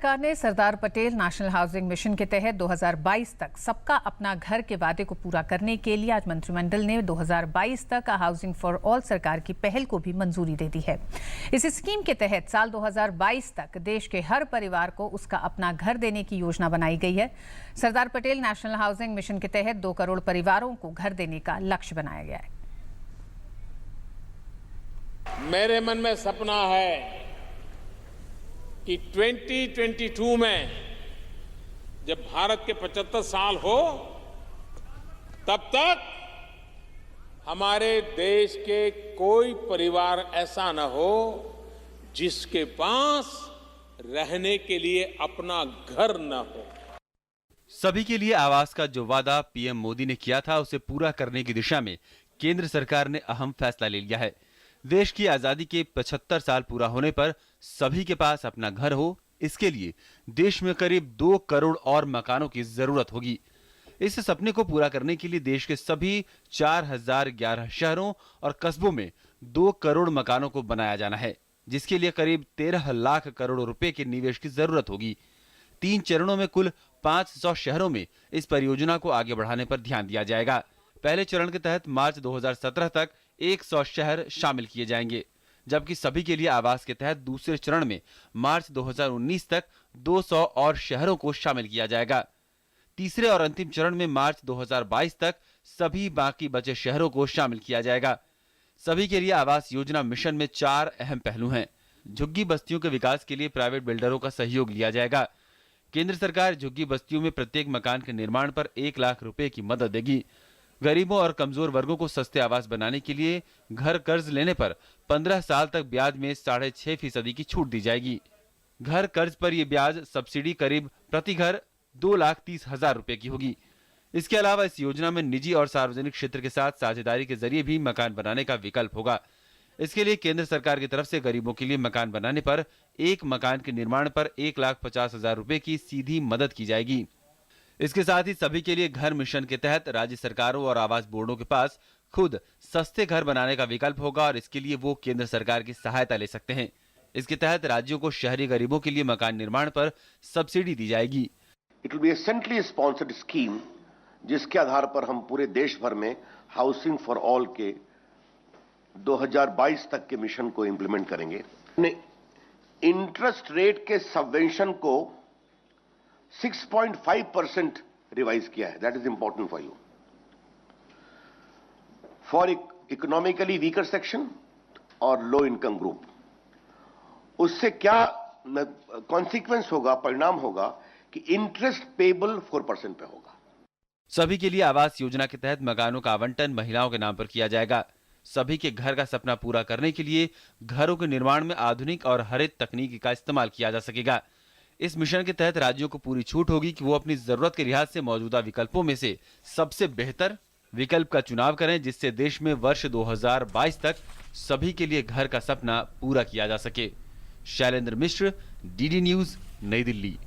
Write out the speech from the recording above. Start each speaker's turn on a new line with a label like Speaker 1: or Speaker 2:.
Speaker 1: सरकार ने Sardar Patel national housing mission के तहत 2022 तक सबका अपना घर के वादे को पूरा करने के लिए आज मंत्रिमंडल ने 2022 तक हाउसिंग फॉर ऑल सरकार की पहल को भी मंजूरी दे दी है। इस स्कीम के तहत साल 2022 तक देश के हर परिवार को उसका अपना घर देने की योजना बनाई गई है। Sardar Patel national housing mission के तहत 2 करोड़ परिवारों को घर देने का लक्ष्य बनाया गया है।
Speaker 2: मेरे मन में सपना है कि 2022 में जब भारत के 75 साल हो तब तक हमारे देश के कोई परिवार ऐसा न हो जिसके पास रहने के लिए अपना घर न हो।
Speaker 3: सभी के लिए आवास का जो वादा पीएम मोदी ने किया था उसे पूरा करने की दिशा में केंद्र सरकार ने अहम फैसला ले लिया है। देश की आजादी के 75 साल पूरा होने पर सभी के पास अपना घर हो, इसके लिए देश में करीब 2 करोड़ और मकानों की जरूरत होगी। इस सपने को पूरा करने के लिए देश के सभी 4011 शहरों और कस्बों में 2 करोड़ मकानों को बनाया जाना है, जिसके लिए करीब 13 लाख करोड़ रुपए के निवेश की जरूरत होगी। 3 चरणों में कुल 500 शहरों में इस परियोजना को आगे बढ़ाने पर ध्यान दिया जाएगा। पहले चरण के तहत मार्च 2017 तक 100 शहर शामिल किए जाएंगे, जबकि सभी के लिए आवास के तहत दूसरे चरण में मार्च 2019 तक 200 और शहरों को शामिल किया जाएगा। तीसरे और अंतिम चरण में मार्च 2022 तक सभी बाकी बचे शहरों को शामिल किया जाएगा। सभी के लिए आवास योजना मिशन में 4 अहम पहलू हैं। झुग्गी बस्तियों के विकास के लिए प्राइवेट बिल्डरों का सहयोग लिया जाएगा। केंद्र सरकार झुग्गी बस्तियों में प्रत्येक मकान के निर्माण पर 1 लाख रुपए की मदद देगी। गरीबों और कमजोर वर्गों को सस्ते आवास बनाने के लिए घर कर्ज लेने पर 15 साल तक ब्याज में 6.5% की छूट दी जाएगी। घर कर्ज पर यह ब्याज सब्सिडी करीब प्रति घर 2,30,000 रुपए की होगी। इसके अलावा इस योजना में निजी और सार्वजनिक क्षेत्र के साथ साझेदारी के जरिए भी मकान बनाने का विकल्प होगा। इसके लिए केंद्र सरकार की तरफ से गरीबों के लिए मकान बनाने पर एक मकान के निर्माण पर 1,50,000 रुपए की सीधी मदद की जाएगी। इसके साथ ही सभी के लिए घर मिशन के तहत राज्य सरकारों और आवास बोर्डों के पास खुद सस्ते घर बनाने का विकल्प होगा और इसके लिए वो केंद्र सरकार की सहायता ले सकते हैं। इसके तहत राज्यों को शहरी गरीबों के लिए मकान निर्माण पर सब्सिडी दी जाएगी।
Speaker 4: It will be A centrally sponsored scheme जिसके आधार पर हम पूरे देश भर में हाउसिंग फॉर ऑल के 2022 तक के मिशन को इंप्लीमेंट करेंगे। इंटरेस्ट रेट के सबवेंशन को 6.5% रिवाइज किया है। That is important for you. For economically weaker section और लो इनकम ग्रुप, उससे क्या कॉन्सिक्वेंस होगा, परिणाम होगा कि इंटरेस्ट पेबल 4% पे होगा।
Speaker 3: सभी के लिए आवास योजना के तहत मकानों का आवंटन महिलाओं के नाम पर किया जाएगा। सभी के घर का सपना पूरा करने के लिए घरों के निर्माण में आधुनिक और हरित तकनीक का इस्तेमाल किया जा सकेगा। इस मिशन के तहत राज्यों को पूरी छूट होगी कि वो अपनी जरूरत के लिहाज से मौजूदा विकल्पों में से सबसे बेहतर विकल्प का चुनाव करें, जिससे देश में वर्ष 2022 तक सभी के लिए घर का सपना पूरा किया जा सके। शैलेंद्र मिश्र, डीडी न्यूज, नई दिल्ली।